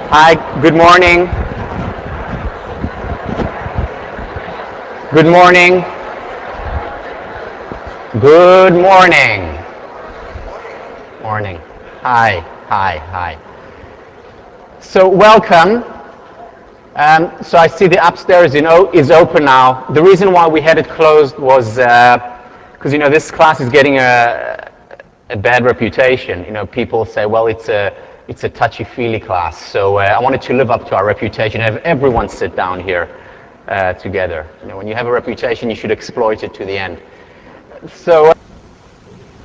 Hi, good morning. Good morning. Good morning. Morning. Hi, hi, hi. So welcome. So I see the upstairs, is open now. The reason why we had it closed was because, this class is getting a bad reputation. People say, well, it's a touchy-feely class. So I wanted to live up to our reputation, have everyone sit down here together. When you have a reputation, you should exploit it to the end. So,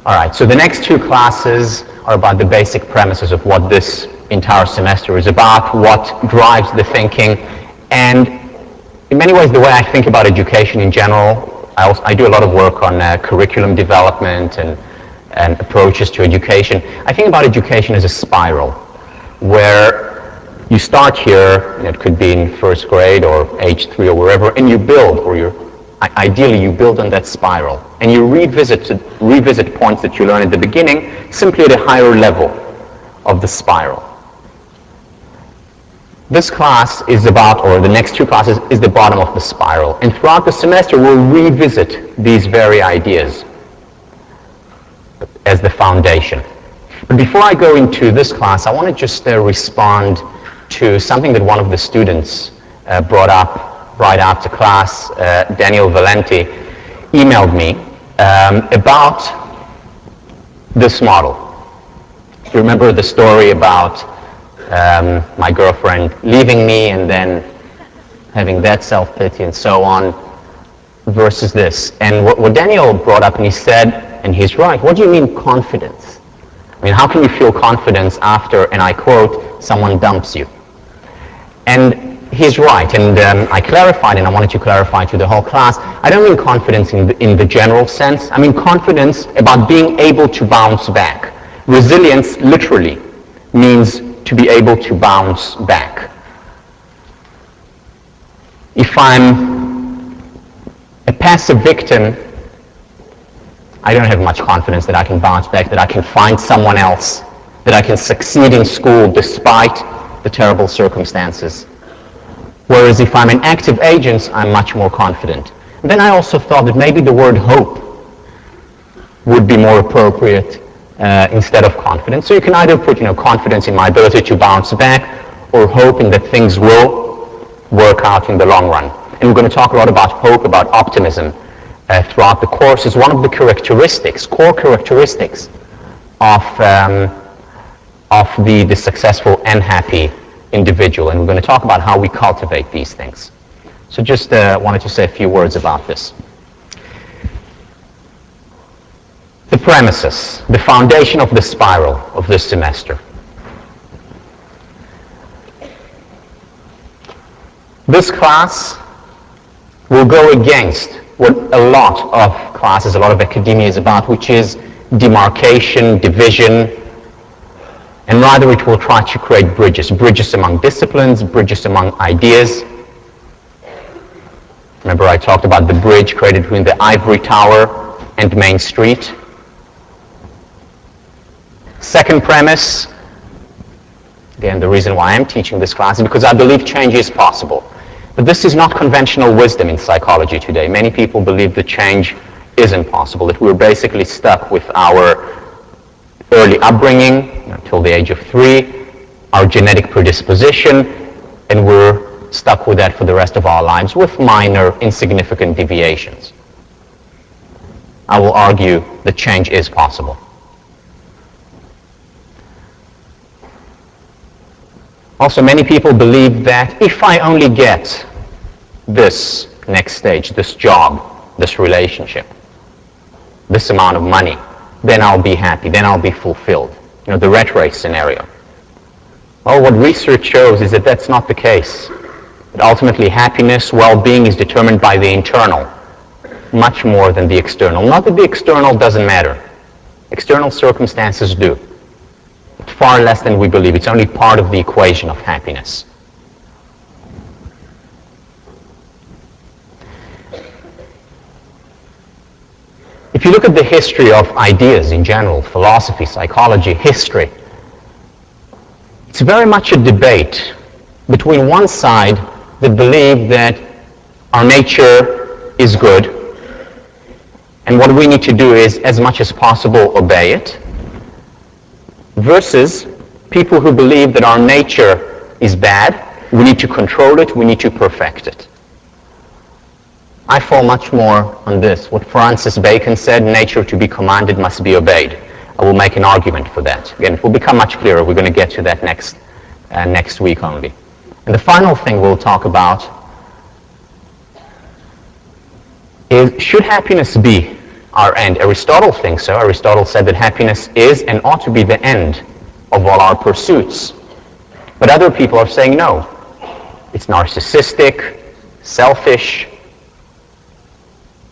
all right, so the next two classes are about the basic premises of what this entire semester is about, what drives the thinking, and in many ways the way I think about education in general. I do a lot of work on curriculum development and approaches to education. I think about education as a spiral where you start here, and it could be in first grade or age 3 or wherever, and you build, or ideally you build on that spiral, and you revisit points that you learn at the beginning, simply at a higher level of the spiral. This class is about, or the next two classes, is the bottom of the spiral, and throughout the semester we'll revisit these very ideas as the foundation. But before I go into this class, I want to just respond to something that one of the students brought up right after class. Daniel Valenti emailed me about this model. You remember the story about my girlfriend leaving me and then having that self-pity and so on, versus this. And what Daniel brought up, and he said, and he's right, what do you mean confidence? I mean, how can you feel confidence after, and I quote, someone dumps you? And he's right, and I clarified, and I wanted to clarify to the whole class, I don't mean confidence in the general sense. I mean confidence about being able to bounce back. Resilience, literally, means to be able to bounce back. If I'm a passive victim, I don't have much confidence that I can bounce back, that I can find someone else, that I can succeed in school despite the terrible circumstances. Whereas if I'm an active agent, I'm much more confident. And then I also thought that maybe the word hope would be more appropriate instead of confidence. So you can either put, confidence in my ability to bounce back, or hoping that things will work out in the long run. And we're going to talk a lot about hope, about optimism throughout the course. Is one of the characteristics, core characteristics of the successful and happy individual. And we're going to talk about how we cultivate these things. So just wanted to say a few words about this. The premises, the foundation of the spiral of this semester. This class will go against what a lot of classes, a lot of academia is about, which is demarcation, division, and rather it will try to create bridges among disciplines, bridges among ideas. Remember I talked about the bridge created between the Ivory Tower and Main Street. Second premise, again, the reason why I'm teaching this class is because I believe change is possible. But this is not conventional wisdom in psychology today. Many people believe that change isn't possible, that we're basically stuck with our early upbringing until the age of 3, our genetic predisposition, and we're stuck with that for the rest of our lives with minor, insignificant deviations. I will argue that change is possible. Also, many people believe that if I only get this next stage, this job, this relationship, this amount of money, then I'll be happy, then I'll be fulfilled. The rat race scenario. Well, what research shows is that that's not the case. That ultimately happiness, well-being is determined by the internal, much more than the external. Not that the external doesn't matter. External circumstances do. Far less than we believe. It's only part of the equation of happiness. If you look at the history of ideas in general, philosophy, psychology, history, It's very much a debate between one side that believe that our nature is good, and what we need to do is, as much as possible, obey it, versus people who believe that our nature is bad, we need to control it, we need to perfect it. I fall much more on this. What Francis Bacon said, nature to be commanded must be obeyed. I will make an argument for that. Again, it will become much clearer. We're going to get to that next week only. And the final thing we'll talk about is, should happiness be our end? Aristotle thinks so. Aristotle said that happiness is and ought to be the end of all our pursuits. But other people are saying no. It's narcissistic, selfish,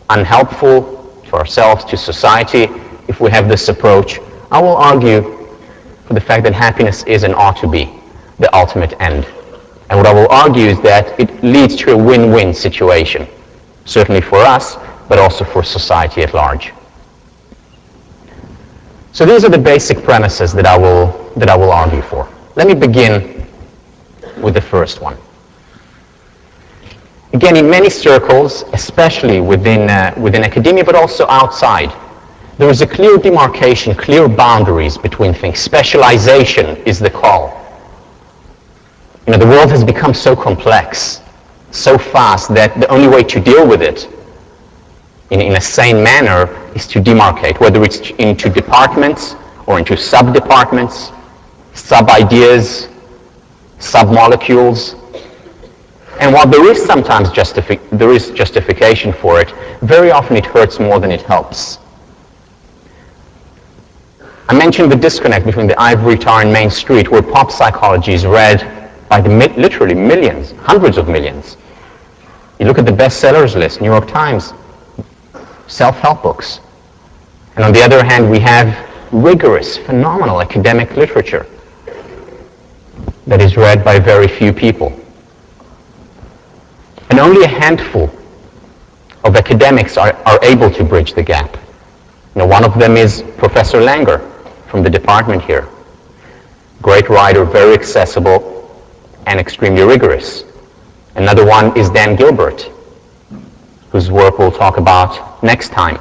unhelpful to ourselves, to society, if we have this approach. I will argue for the fact that happiness is and ought to be the ultimate end. And what I will argue is that it leads to a win-win situation, certainly for us, but also for society at large. So these are the basic premises that I will argue for. Let me begin with the first one. Again, in many circles, especially within academia, but also outside, there is a clear demarcation, clear boundaries between things. Specialization is the call. You know, the world has become so complex, so fast, that the only way to deal with it in a sane manner is to demarcate, whether it's into departments or into sub-departments, sub-ideas, sub-molecules. And while there is sometimes justification for it, very often it hurts more than it helps. I mentioned the disconnect between the ivory tower and Main Street, where pop psychology is read by literally millions, hundreds of millions. You look at the bestsellers list, New York Times, self-help books. And on the other hand, we have rigorous, phenomenal academic literature that is read by very few people. And only a handful of academics are able to bridge the gap. You know, one of them is Professor Langer from the department here. Great writer, very accessible, and extremely rigorous. Another one is Dan Gilbert, whose work we'll talk about next time,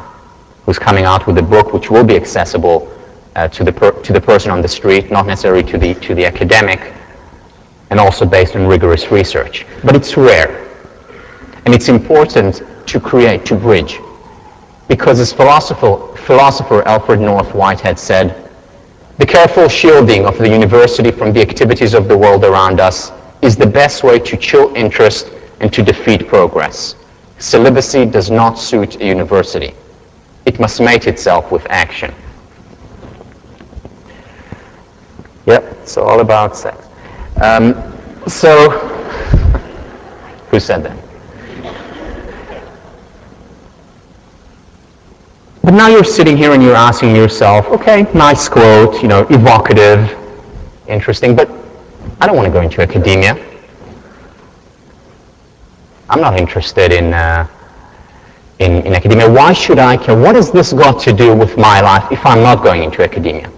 who's coming out with a book which will be accessible to the person on the street, not necessarily to the academic, and also based on rigorous research. But it's rare. And it's important to create, to bridge. Because as philosopher Alfred North Whitehead said, the careful shielding of the university from the activities of the world around us is the best way to chill interest and to defeat progress. Celibacy does not suit a university. It must mate itself with action. Yep, it's all about sex. Who said that? But now you're sitting here and you're asking yourself, okay, nice quote, you know, evocative, interesting, but I don't want to go into academia. I'm not interested in academia. Why should I care? What has this got to do with my life if I'm not going into academia?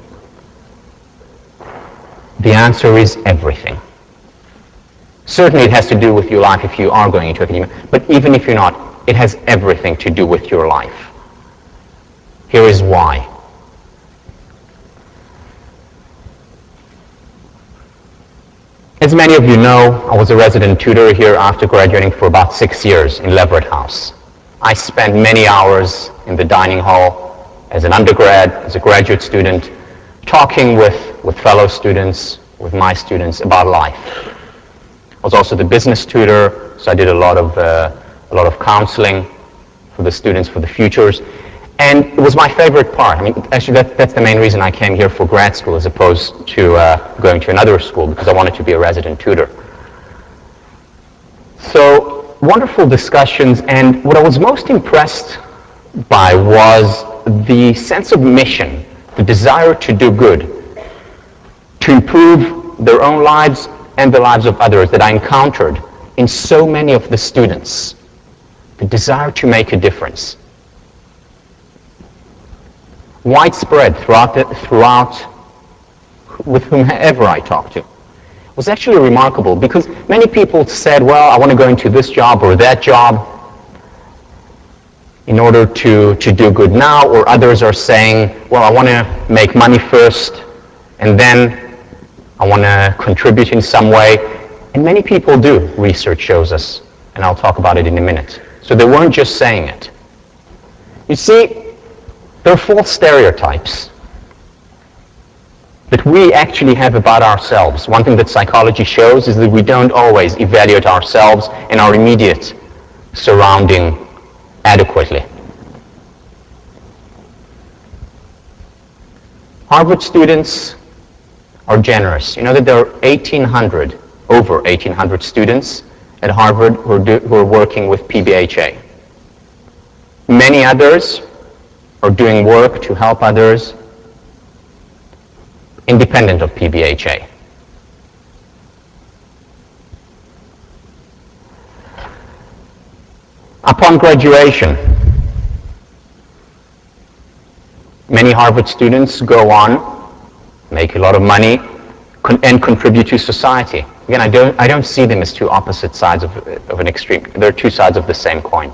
The answer is everything. Certainly it has to do with your life if you are going into academia, but even if you're not, it has everything to do with your life. Here is why. As many of you know, I was a resident tutor here after graduating for about 6 years in Leverett House. I spent many hours in the dining hall as an undergrad, as a graduate student, talking with fellow students, with my students about life. I was also the business tutor, so I did a lot of counseling for the students for the futures. And it was my favorite part. I mean, actually, that's the main reason I came here for grad school as opposed to going to another school, because I wanted to be a resident tutor. So, wonderful discussions, and what I was most impressed by was the sense of mission, the desire to do good, to improve their own lives and the lives of others that I encountered in so many of the students. The desire to make a difference. Widespread throughout with whomever I talked to. was actually remarkable because many people said, well, I want to go into this job or that job in order to do good now, or others are saying, well, I want to make money first and then I want to contribute in some way. And many people do, research shows us, and I'll talk about it in a minute. So they weren't just saying it. You see, there are false stereotypes that we actually have about ourselves. One thing that psychology shows is that we don't always evaluate ourselves and our immediate surrounding adequately. Harvard students are generous. You know that there are over 1,800 students at Harvard who are working with PBHA. Many others are doing work to help others independent of PBHA. Upon graduation, many Harvard students go on, make a lot of money, and contribute to society. Again, I don't see them as two opposite sides of an extreme. They're two sides of the same coin.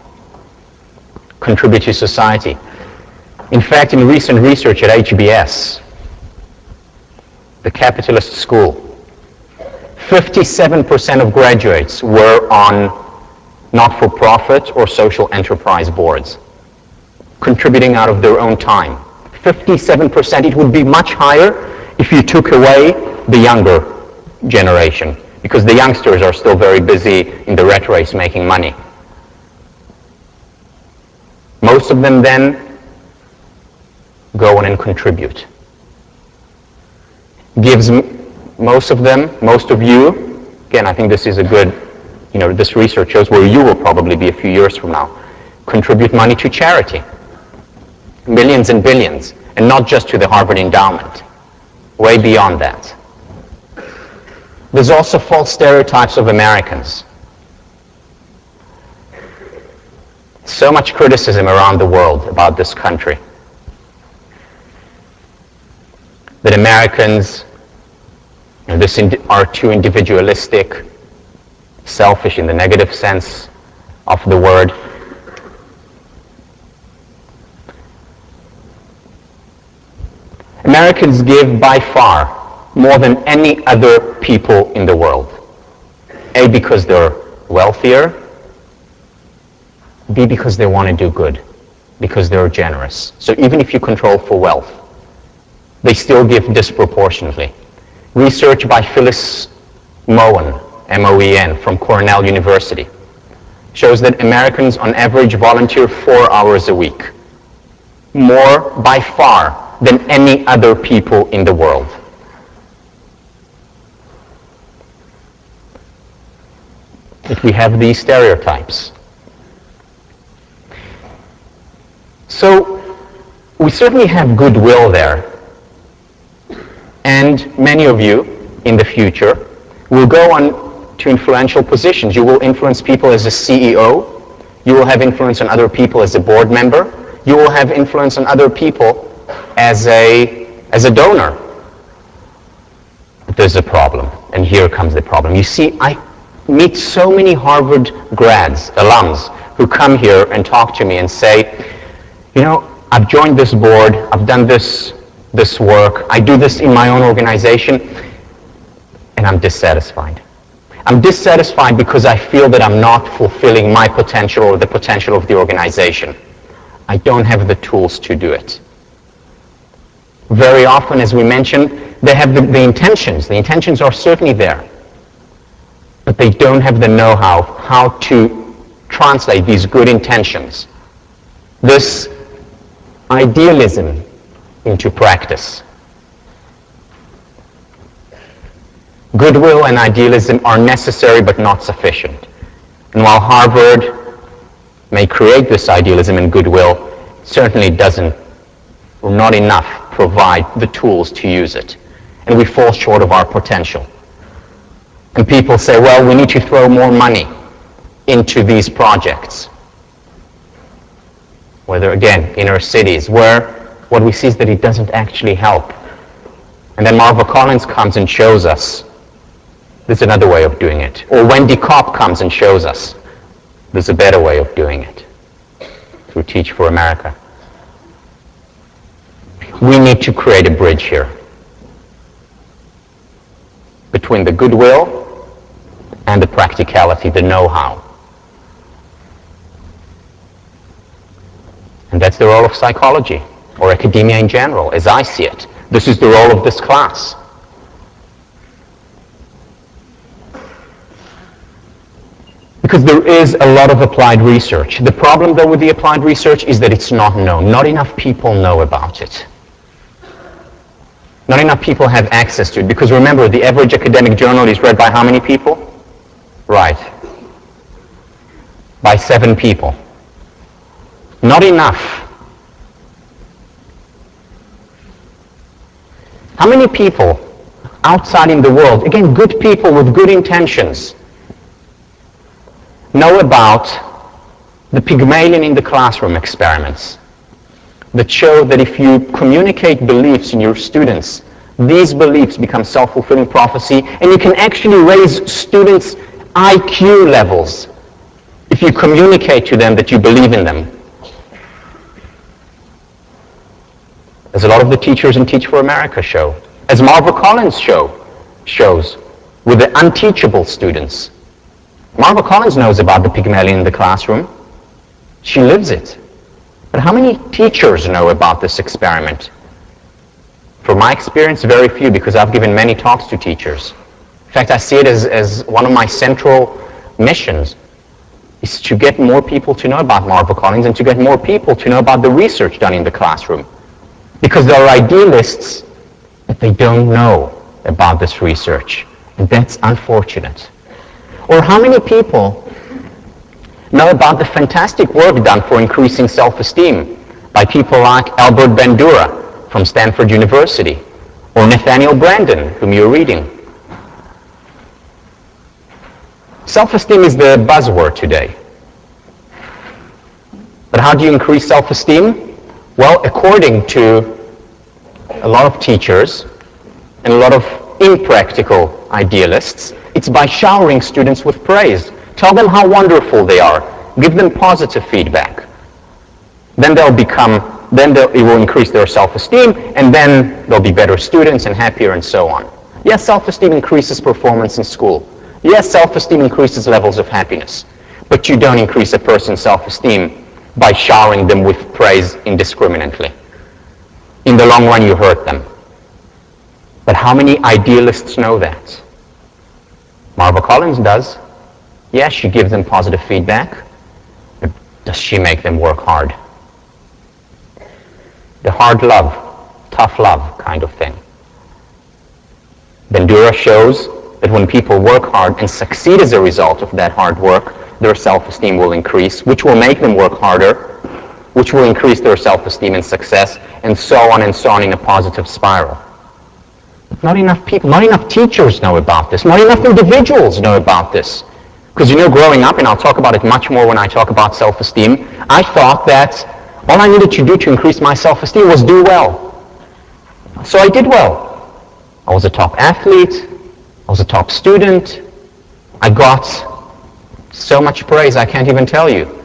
Contribute to society. In fact, in recent research at HBS, the capitalist school, 57% of graduates were on not-for-profit or social enterprise boards, contributing out of their own time. 57%. It would be much higher if you took away the younger generation, because the youngsters are still very busy in the rat race making money. Most of them then go on and contribute. Gives most of you, again, I think this is a good, this research shows where you will probably be a few years from now, contribute money to charity. Millions and billions, and not just to the Harvard endowment, way beyond that. There's also false stereotypes of Americans. So much criticism around the world about this country. That Americans are too individualistic, selfish in the negative sense of the word. Americans give by far more than any other people in the world. A, because they're wealthier. B, because they want to do good, because they're generous. So even if you control for wealth, they still give disproportionately. Research by Phyllis Moen, M-O-E-N, from Cornell University, shows that Americans on average volunteer 4 hours a week, more by far than any other people in the world. If we have these stereotypes. So we certainly have goodwill there. And many of you in the future will go on to influential positions. You will influence people as a CEO. You will have influence on other people as a board member. You will have influence on other people as a donor. But there's a problem, and here comes the problem. You see, I meet so many Harvard grads, alums, who come here and talk to me and say, I've joined this board, I've done this work, I do this in my own organization, and I'm dissatisfied. I'm dissatisfied because I feel that I'm not fulfilling my potential or the potential of the organization. I don't have the tools to do it. Very often, as we mentioned, they have the intentions. The intentions are certainly there. But they don't have the know-how how to translate these good intentions, this idealism, into practice. Goodwill and idealism are necessary but not sufficient. And while Harvard may create this idealism and goodwill, it certainly doesn't, or not enough, provide the tools to use it. And we fall short of our potential. And people say, well, we need to throw more money into these projects. Whether, again, inner cities, where what we see is that it doesn't actually help. And then Marva Collins comes and shows us There's another way of doing it. Or when Cobb comes and shows us, there's a better way of doing it through Teach for America. We need to create a bridge here between the goodwill and the practicality, the know-how. And that's the role of psychology, or academia in general, as I see it. This is the role of this class. Because there is a lot of applied research. The problem, though, with the applied research is that it's not known. Not enough people know about it. Not enough people have access to it. Because remember, the average academic journal is read by how many people? Right. By 7 people. Not enough. How many people outside in the world, again, good people with good intentions, know about the Pygmalion in the classroom experiments that show that if you communicate beliefs in your students, these beliefs become self-fulfilling prophecy, and you can actually raise students' IQ levels if you communicate to them that you believe in them. As a lot of the teachers in Teach for America show, as Marva Collins shows with the unteachable students. Marva Collins knows about the Pygmalion in the classroom. She lives it. But how many teachers know about this experiment? From my experience, very few, because I've given many talks to teachers. In fact, I see it as one of my central missions, is to get more people to know about Marva Collins and to get more people to know about the research done in the classroom. Because there are idealists, but they don't know about this research. And that's unfortunate. Or how many people know about the fantastic work done for increasing self-esteem by people like Albert Bandura from Stanford University, or Nathaniel Branden, whom you're reading. Self-esteem is the buzzword today. But how do you increase self-esteem? Well, according to a lot of teachers and a lot of impractical idealists, it's by showering students with praise. Tell them how wonderful they are. Give them positive feedback. Then it will increase their self-esteem, and then they'll be better students and happier and so on. Yes, self-esteem increases performance in school. Yes, self-esteem increases levels of happiness. But you don't increase a person's self-esteem by showering them with praise indiscriminately. In the long run, you hurt them. But how many idealists know that? Marva Collins does. Yes, she gives them positive feedback. But does she make them work hard? The hard love, tough love kind of thing. Bandura shows that when people work hard and succeed as a result of that hard work, their self-esteem will increase, which will make them work harder, which will increase their self-esteem and success, and so on in a positive spiral. Not enough people, not enough teachers know about this. Not enough individuals know about this. Because growing up, and I'll talk about it much more when I talk about self-esteem, I thought that all I needed to do to increase my self-esteem was do well. So I did well. I was a top athlete. I was a top student. I got so much praise I can't even tell you.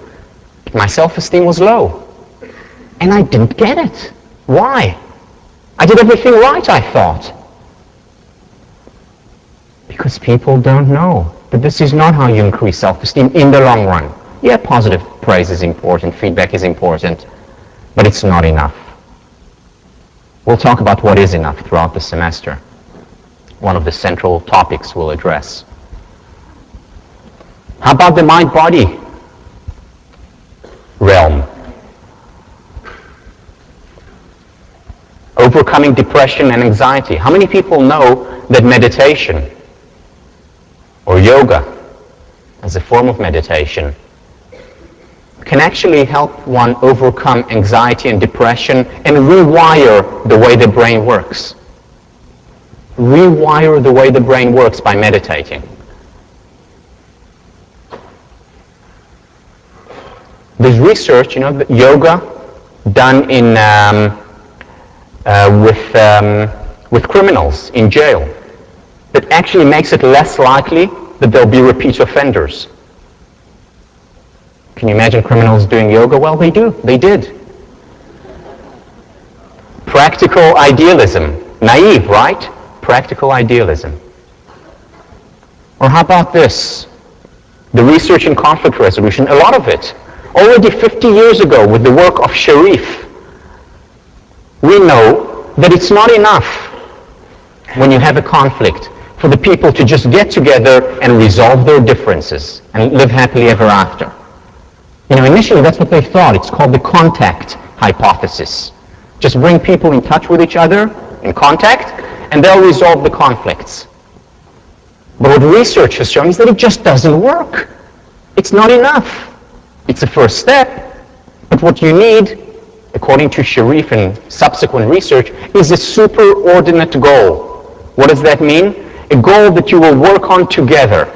My self-esteem was low. And I didn't get it. Why? I did everything right, I thought. Because people don't know that this is not how you increase self-esteem in the long run. Yeah, positive praise is important, feedback is important, but it's not enough. We'll talk about what is enough throughout the semester. One of the central topics we'll address. How about the mind-body realm? Overcoming depression and anxiety. How many people know that meditation or yoga as a form of meditation can actually help one overcome anxiety and depression and rewire the way the brain works? Rewire the way the brain works by meditating. There's research, yoga done in with criminals in jail. that actually makes it less likely that there'll be repeat offenders. Can you imagine criminals doing yoga? Well, they do. They did. Practical idealism. Naive, right? Practical idealism. Or how about this? The research in conflict resolution, a lot of it. Already 50 years ago, with the work of Sharif, we know that it's not enough when you have a conflict for the people to just get together and resolve their differences and live happily ever after. You know, initially that's what they thought. It's called the contact hypothesis. Just bring people in touch with each other, in contact, and they'll resolve the conflicts. But what research has shown is that it just doesn't work. It's not enough. It's a first step, but what you need, according to Sharif and subsequent research, is a superordinate goal. What does that mean? A goal that you will work on together.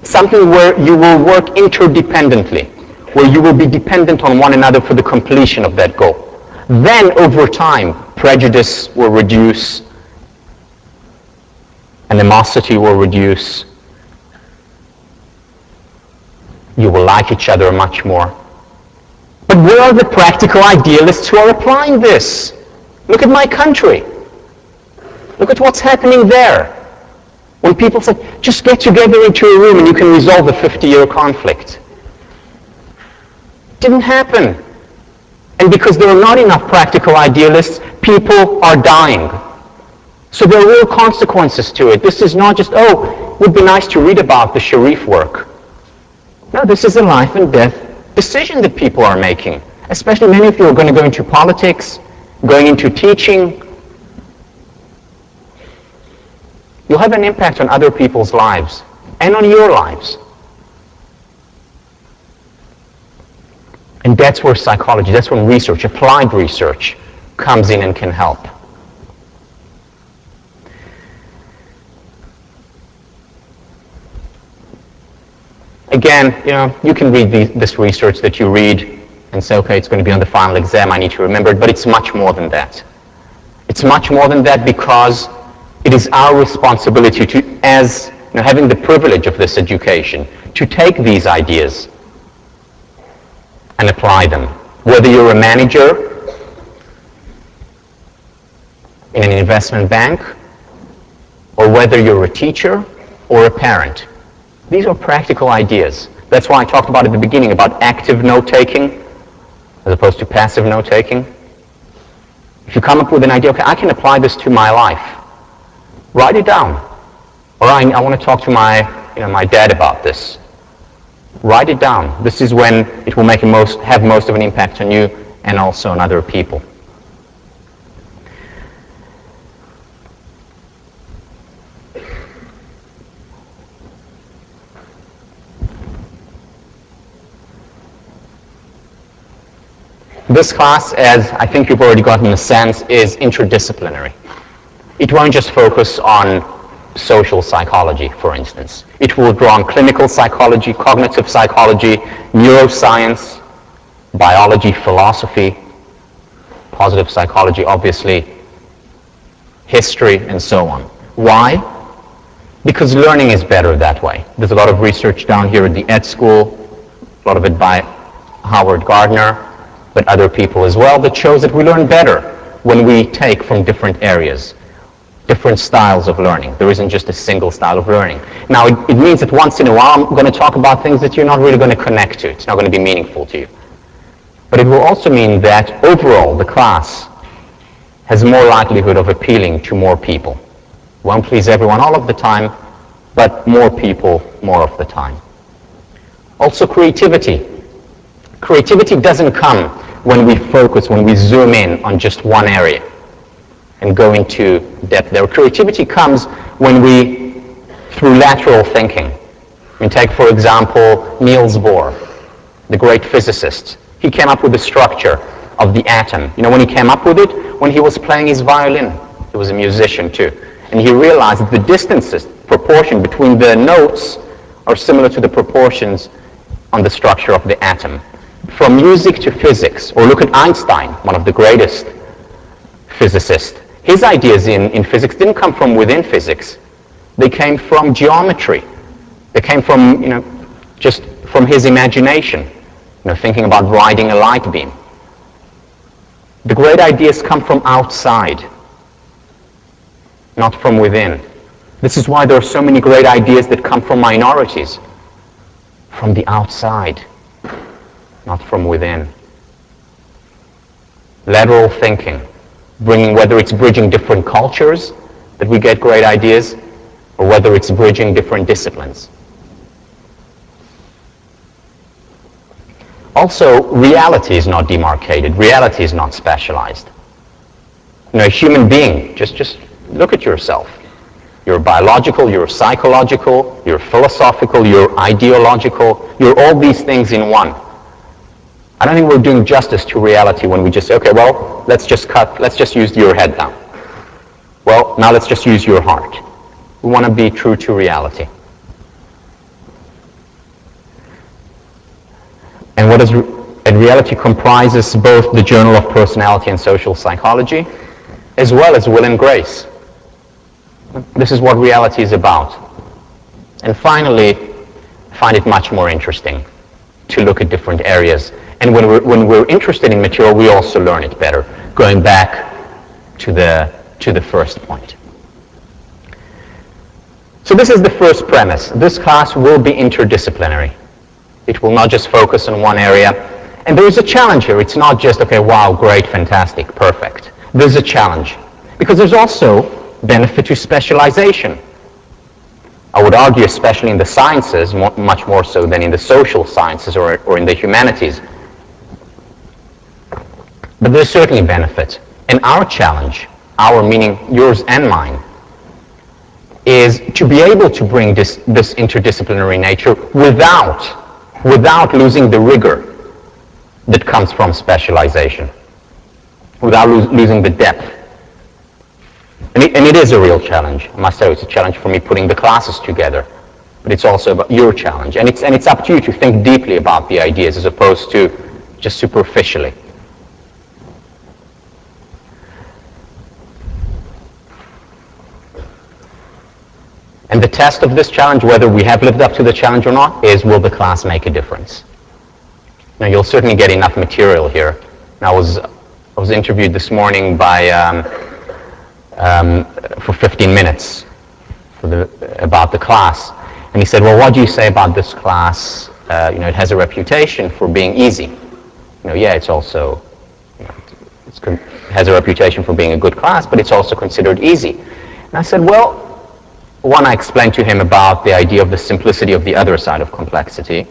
Something where you will work interdependently, where you will be dependent on one another for the completion of that goal. Then, over time, prejudice will reduce, animosity will reduce, you will like each other much more. But where are the practical idealists who are applying this? Look at my country. Look at what's happening there. When people say, just get together into a room and you can resolve a 50-year conflict. It didn't happen. And because there are not enough practical idealists, people are dying. So there are real consequences to it. This is not just, oh, it would be nice to read about the Sharif work. No, this is a life and death decision that people are making. Especially many of you are going to go into politics, going into teaching. You'll have an impact on other people's lives and on your lives. And that's where psychology, that's when research, applied research, comes in and can help. Again, you know, you can read this research that you read and say, okay, it's going to be on the final exam, I need to remember it, but it's much more than that. It's much more than that because it is our responsibility to, as you know, having the privilege of this education, to take these ideas and apply them. Whether you're a manager in an investment bank, or whether you're a teacher or a parent. These are practical ideas. That's why I talked about at the beginning about active note-taking as opposed to passive note-taking. If you come up with an idea, okay, I can apply this to my life, write it down. Or I want to talk to my dad about this. Write it down. This is when it will have most of an impact on you and also on other people. This class, as I think you've already gotten a sense, is interdisciplinary. It won't just focus on social psychology, for instance. It will draw on clinical psychology, cognitive psychology, neuroscience, biology, philosophy, positive psychology, obviously, history, and so on. Why? Because learning is better that way. There's a lot of research down here at the Ed School, a lot of it by Howard Gardner, but other people as well, that shows that we learn better when we take from different areas, different styles of learning. There isn't just a single style of learning. Now, it means that once in a while, I'm going to talk about things that you're not really going to connect to. It's not going to be meaningful to you. But it will also mean that overall, the class has more likelihood of appealing to more people. Won't please everyone all of the time, but more people more of the time. Also, creativity. Creativity doesn't come when we focus, when we zoom in on just one area and go into depth there. Creativity comes when we, through lateral thinking. We take, for example, Niels Bohr, the great physicist. He came up with the structure of the atom. You know when he came up with it? When he was playing his violin. He was a musician too. And he realized that the distances, proportion between the notes are similar to the proportions on the structure of the atom. From music to physics, or look at Einstein, one of the greatest physicists. His ideas in physics didn't come from within physics. They came from geometry. They came from, just from his imagination, thinking about riding a light beam. The great ideas come from outside, not from within. This is why there are so many great ideas that come from minorities, from the outside, not from within. Lateral thinking, whether it's bridging different cultures that we get great ideas, or whether it's bridging different disciplines. Also, reality is not demarcated. Reality is not specialized. A human being, just look at yourself. You're biological, you're psychological, you're philosophical, you're ideological, you're all these things in one. I don't think we're doing justice to reality when we just say, okay, well, let's just use your head now. Well, now let's just use your heart. We want to be true to reality. And reality comprises both the Journal of Personality and Social Psychology, as well as Will and Grace. This is what reality is about. And finally, I find it much more interesting to look at different areas. And when we're interested in material, we also learn it better, going back to the first point. So this is the first premise. This class will be interdisciplinary. It will not just focus on one area. And there is a challenge here. It's not just, okay, wow, great, fantastic, perfect. There's a challenge. Because there's also benefit to specialization. I would argue, especially in the sciences, much more so than in the social sciences or in the humanities. But there's certainly benefit. And our challenge, our meaning yours and mine, is to be able to bring this interdisciplinary nature without losing the rigor that comes from specialization, without losing the depth. And it is a real challenge. I must say it's a challenge for me putting the classes together, but it's also about your challenge. And it's up to you to think deeply about the ideas as opposed to just superficially. And the test of this challenge, whether we have lived up to the challenge or not, is will the class make a difference? Now, you'll certainly get enough material here. I was interviewed this morning for 15 minutes about the class. And he said, well, what do you say about this class? It has a reputation for being easy. Yeah, it's also, it has a reputation for being a good class, but it's also considered easy. And I said, well, one, I explained to him about the idea of the simplicity of the other side of complexity,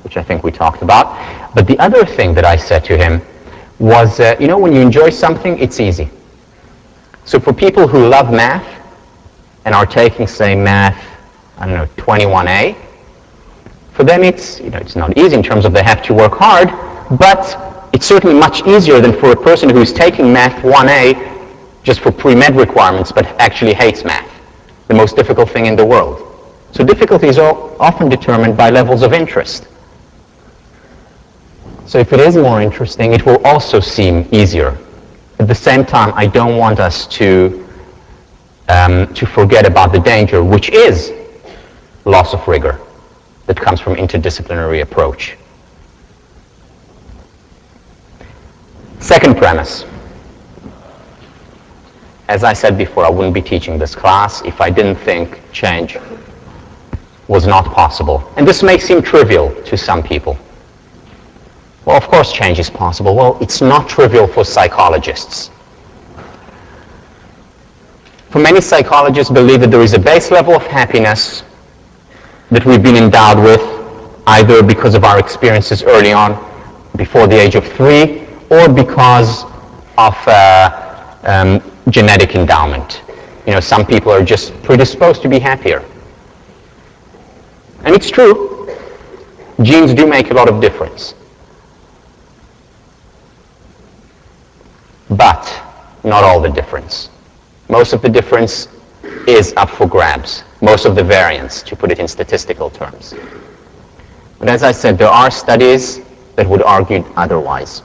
which I think we talked about. But the other thing that I said to him was, when you enjoy something, it's easy. So for people who love math and are taking, say, math, 21A, for them it's not easy in terms of they have to work hard, but it's certainly much easier than for a person who's taking math 1A just for pre-med requirements but actually hates math, the most difficult thing in the world. So difficulty is often determined by levels of interest. So if it is more interesting, it will also seem easier. At the same time, I don't want us to forget about the danger, which is loss of rigor that comes from interdisciplinary approach. Second premise. As I said before, I wouldn't be teaching this class if I didn't think change was not possible. And this may seem trivial to some people. Well, of course change is possible. Well, it's not trivial for psychologists. For many psychologists believe that there is a base level of happiness that we've been endowed with, either because of our experiences early on, before the age of 3, or because of genetic endowment. Some people are just predisposed to be happier. And it's true. Genes do make a lot of difference. But not all the difference. Most of the difference is up for grabs. Most of the variance, to put it in statistical terms. But as I said, there are studies that would argue otherwise.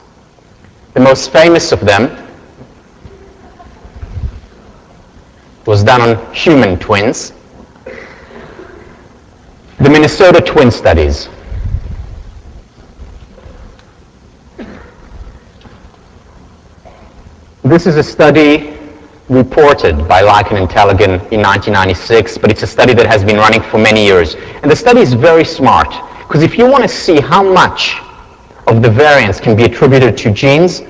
The most famous of them was done on human twins. The Minnesota twin studies. This is a study reported by Lichen and Tellegen in 1996, but it's a study that has been running for many years. And the study is very smart, because if you want to see how much of the variance can be attributed to genes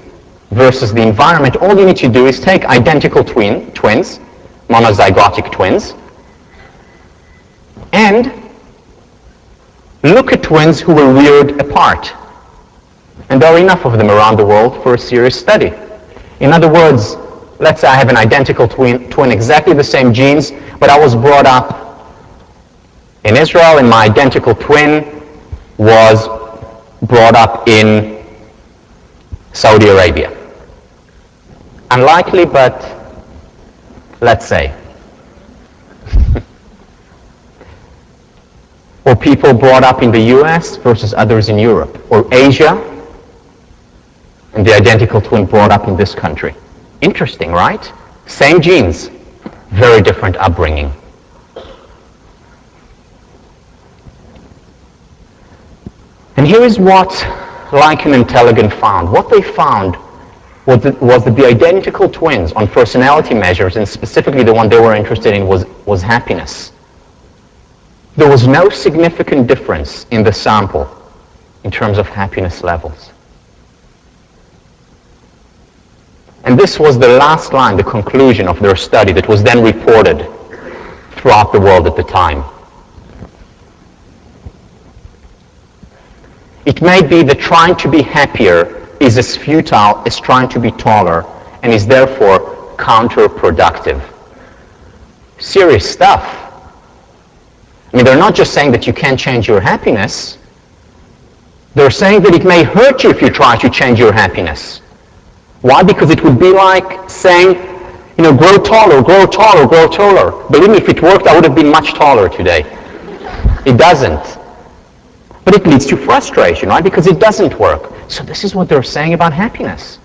versus the environment, all you need to do is take identical twins, monozygotic twins, and look at twins who were reared apart. And there are enough of them around the world for a serious study. In other words, let's say I have an identical twin, exactly the same genes, but I was brought up in Israel, and my identical twin was brought up in Saudi Arabia. Unlikely, but let's say. Or people brought up in the US versus others in Europe, or Asia, and the identical twin brought up in this country. Interesting, right? Same genes, very different upbringing. And here is what Lichen and Tellegen found. What they found was that the identical twins on personality measures, and specifically the one they were interested in was happiness. There was no significant difference in the sample in terms of happiness levels. And this was the last line, the conclusion of their study that was then reported throughout the world at the time. It may be that trying to be happier is as futile as trying to be taller, and is therefore counterproductive. Serious stuff. I mean, they're not just saying that you can't change your happiness. They're saying that it may hurt you if you try to change your happiness. Why? Because it would be like saying, grow taller, grow taller, grow taller. Believe me, if it worked, I would have been much taller today. It doesn't. But it leads to frustration, right? Because it doesn't work. So this is what they're saying about happiness.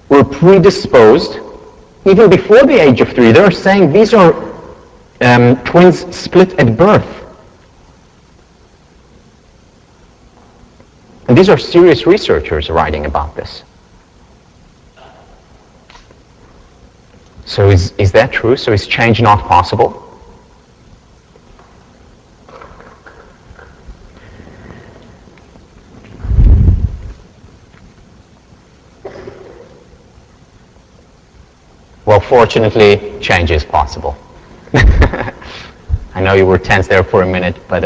We're predisposed, even before the age of 3. They're saying these are twins split at birth. And these are serious researchers writing about this. So is that true? So is change not possible? Well, fortunately, change is possible. I know you were tense there for a minute, but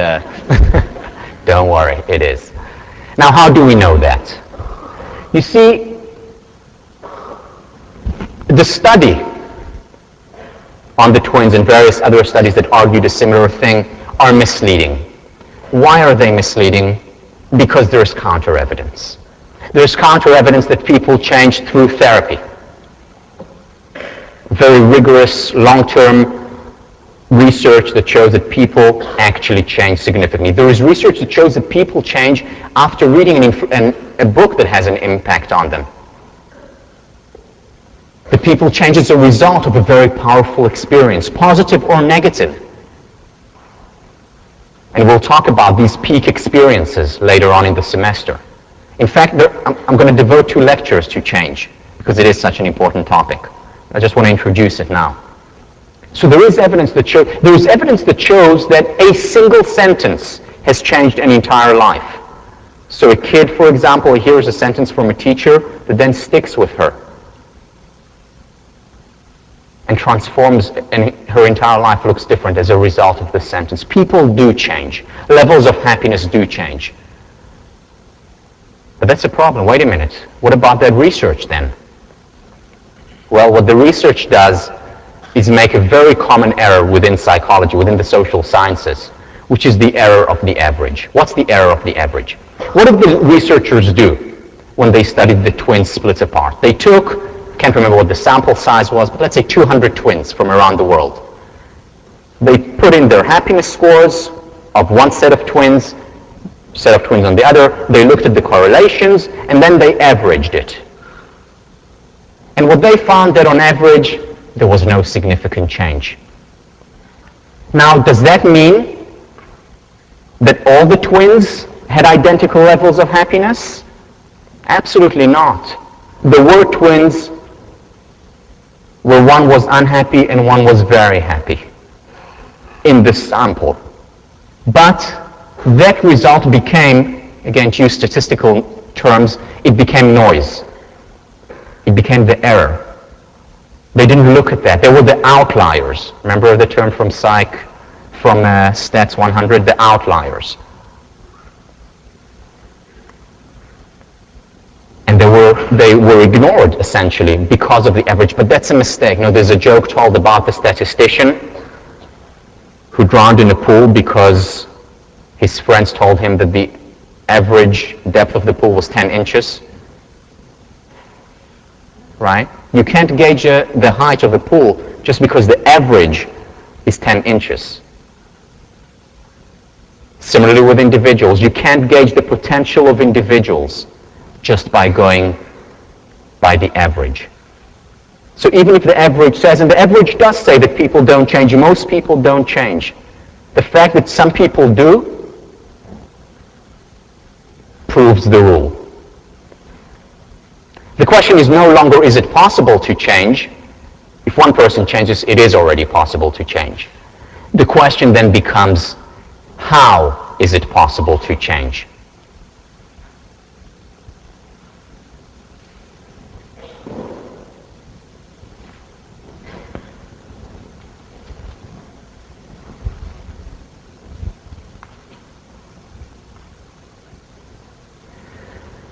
don't worry, it is. Now, how do we know that? You see, the study on the twins and various other studies that argued a similar thing are misleading. Why are they misleading? Because there's counter-evidence. There's counter-evidence that people change through therapy. Very rigorous, long-term research that shows that people actually change significantly. There is research that shows that people change after reading a book that has an impact on them. The people change as a result of a very powerful experience, positive or negative. And we'll talk about these peak experiences later on in the semester. In fact, I'm going to devote 2 lectures to change, because it is such an important topic. I just want to introduce it now. So there is evidence that shows that a single sentence has changed an entire life. So a kid, for example, hears a sentence from a teacher that then sticks with her and transforms, and her entire life looks different as a result of this sentence. People do change. Levels of happiness do change. But that's a problem. Wait a minute. What about that research then? Well, what the research does is make a very common error within psychology, within the social sciences, which is the error of the average. What's the error of the average? What did the researchers do when they studied the twins split apart? They took, can't remember what the sample size was, but let's say 200 twins from around the world. They put in their happiness scores of one set of twins on the other. They looked at the correlations, and then they averaged it. And what they found that on average, there was no significant change. Now, does that mean that all the twins had identical levels of happiness? Absolutely not. There were twins where one was unhappy and one was very happy in the sample. But that result became, again, to use statistical terms, it became noise. It became the error. They didn't look at that. They were the outliers. Remember the term from Psych, from Stats 100, the outliers. And they were ignored, essentially, because of the average. But that's a mistake. You know, there's a joke told about the statistician who drowned in a pool because his friends told him that the average depth of the pool was 10 inches. Right? You can't gauge the height of a pool just because the average is 10 inches. Similarly with individuals, you can't gauge the potential of individuals just by going by the average. So even if the average says, and the average does say that people don't change, most people don't change, the fact that some people do proves the rule. The question is no longer, is it possible to change? If one person changes, it is already possible to change. The question then becomes, how is it possible to change?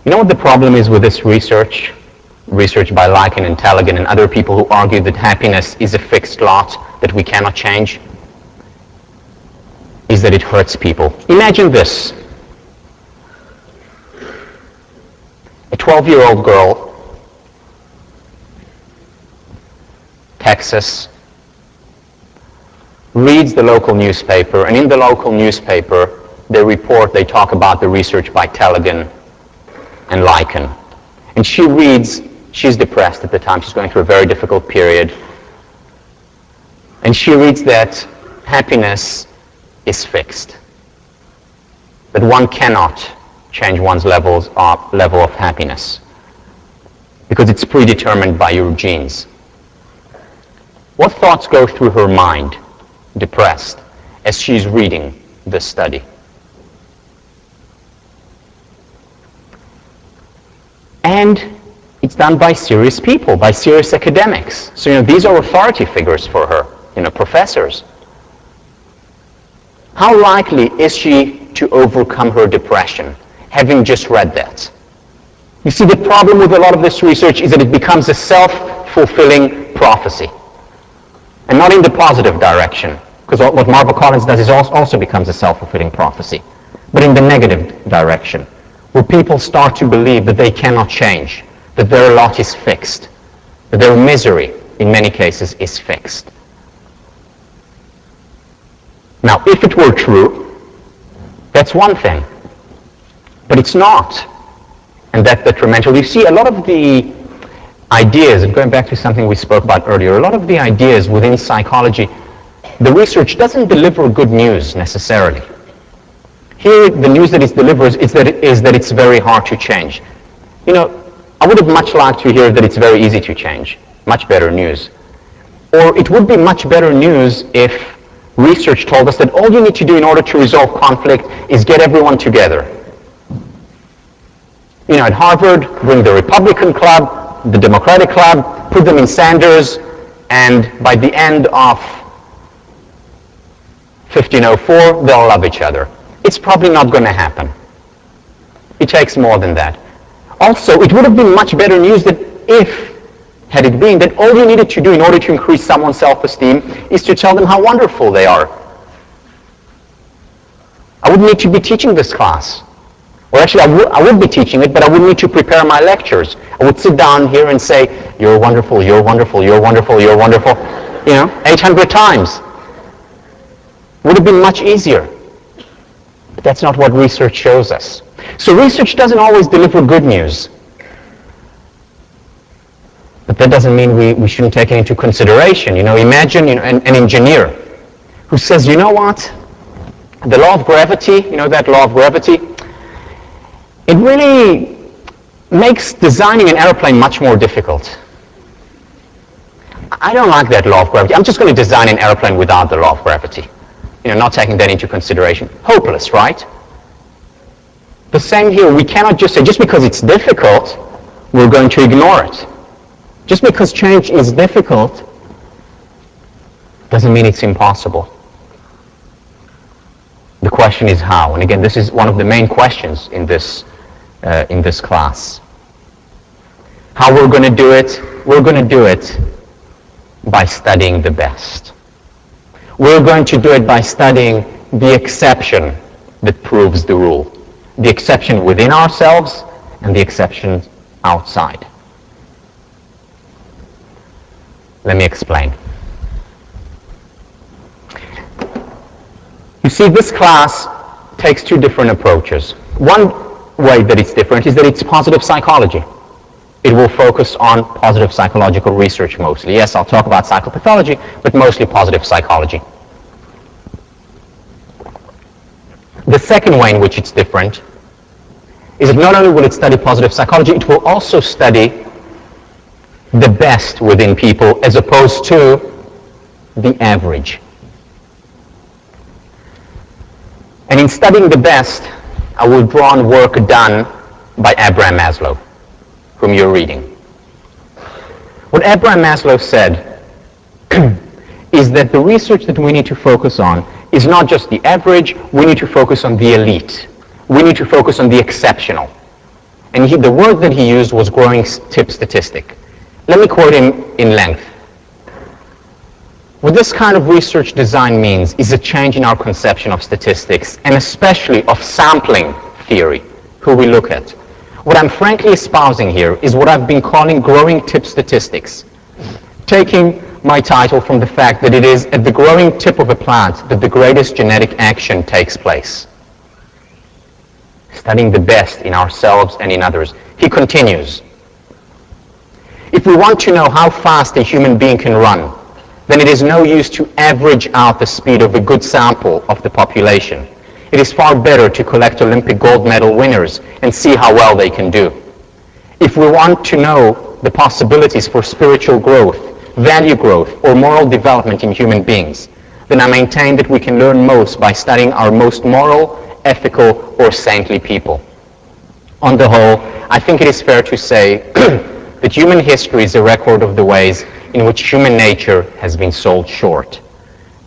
You know what the problem is with this research by Lycan and Tellegen and other people who argue that happiness is a fixed lot that we cannot change? Is that it hurts people. Imagine this. A 12-year-old girl, Texas, reads the local newspaper, and in the local newspaper, they talk about the research by Tellegen and Lycan. And she reads, she's depressed at the time, she's going through a very difficult period, and she reads that happiness is fixed, that one cannot change one's level of happiness because it's predetermined by your genes. What thoughts go through her mind, depressed, as she's reading this study? And it's done by serious people, by serious academics. So, you know, these are authority figures for her, you know, professors. How likely is she to overcome her depression, having just read that? You see, the problem with a lot of this research is that it becomes a self-fulfilling prophecy. And not in the positive direction, because what Marvel Collins does is also becomes a self-fulfilling prophecy, but in the negative direction, where people start to believe that they cannot change, that their lot is fixed, that their misery, in many cases, is fixed. Now, if it were true, that's one thing, but it's not, and that's detrimental. You see, a lot of the ideas, and going back to something we spoke about earlier, a lot of the ideas within psychology, the research doesn't deliver good news necessarily. Here, the news that it delivers is that it's very hard to change. You know, I would have much liked to hear that it's very easy to change. Much better news. Or it would be much better news if research told us that all you need to do in order to resolve conflict is get everyone together. You know, at Harvard, bring the Republican club, the Democratic club, put them in Sanders, and by the end of 1504, they'll love each other. It's probably not going to happen. It takes more than that. Also, it would have been much better news that had it been that all you needed to do in order to increase someone's self-esteem is to tell them how wonderful they are. I wouldn't need to be teaching this class. Or actually, I would be teaching it, but I wouldn't need to prepare my lectures. I would sit down here and say, you're wonderful, you're wonderful, you're wonderful, you're wonderful, 800 times. Would have been much easier. But that's not what research shows us. So research doesn't always deliver good news. But that doesn't mean we shouldn't take it into consideration. Imagine an engineer who says, you know what? The law of gravity, you know that law of gravity? It really makes designing an airplane much more difficult. I don't like that law of gravity. I'm just going to design an airplane without the law of gravity. You know, not taking that into consideration. Hopeless, right? The same here. We cannot just say, just because it's difficult, we're going to ignore it. Just because change is difficult doesn't mean it's impossible. The question is how. And again, this is one of the main questions in this class. How we're going to do it? We're going to do it by studying the best. We're going to do it by studying the exception that proves the rule. The exception within ourselves and the exception outside. Let me explain. You see, this class takes two different approaches. One way that it's different is that it's positive psychology. It will focus on positive psychological research mostly. Yes, I'll talk about psychopathology, but mostly positive psychology. The second way in which it's different is that not only will it study positive psychology, it will also study the best within people as opposed to the average. And in studying the best, I will draw on work done by Abraham Maslow, whom you're reading. What Abraham Maslow said is that the research that we need to focus on is not just the average, we need to focus on the elite. We need to focus on the exceptional. And the word that he used was growing tip statistic. Let me quote him in length. What this kind of research design means is a change in our conception of statistics, and especially of sampling theory, who we look at. What I'm frankly espousing here is what I've been calling growing tip statistics, taking my title from the fact that it is at the growing tip of a plant that the greatest genetic action takes place. Studying the best in ourselves and in others. He continues, if we want to know how fast a human being can run, then it is no use to average out the speed of a good sample of the population. It is far better to collect Olympic gold medal winners and see how well they can do. If we want to know the possibilities for spiritual growth, value growth, or moral development in human beings, then I maintain that we can learn most by studying our most moral, ethical, or saintly people. On the whole, I think it is fair to say that human history is a record of the ways in which human nature has been sold short.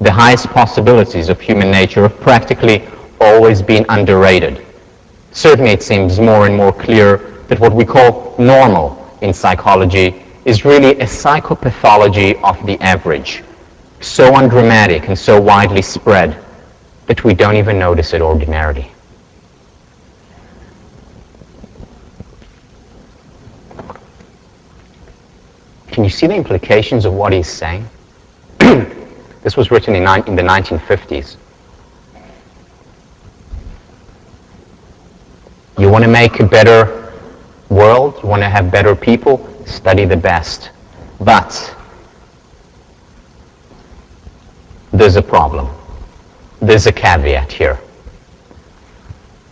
The highest possibilities of human nature have practically always been underrated. Certainly it seems more and more clear that what we call normal in psychology is really a psychopathology of the average, so undramatic and so widely spread that we don't even notice it ordinarily. Can you see the implications of what he's saying? This was written in the 1950s. You want to make a better world? You want to have better people? Study the best. But there's a problem. There's a caveat here.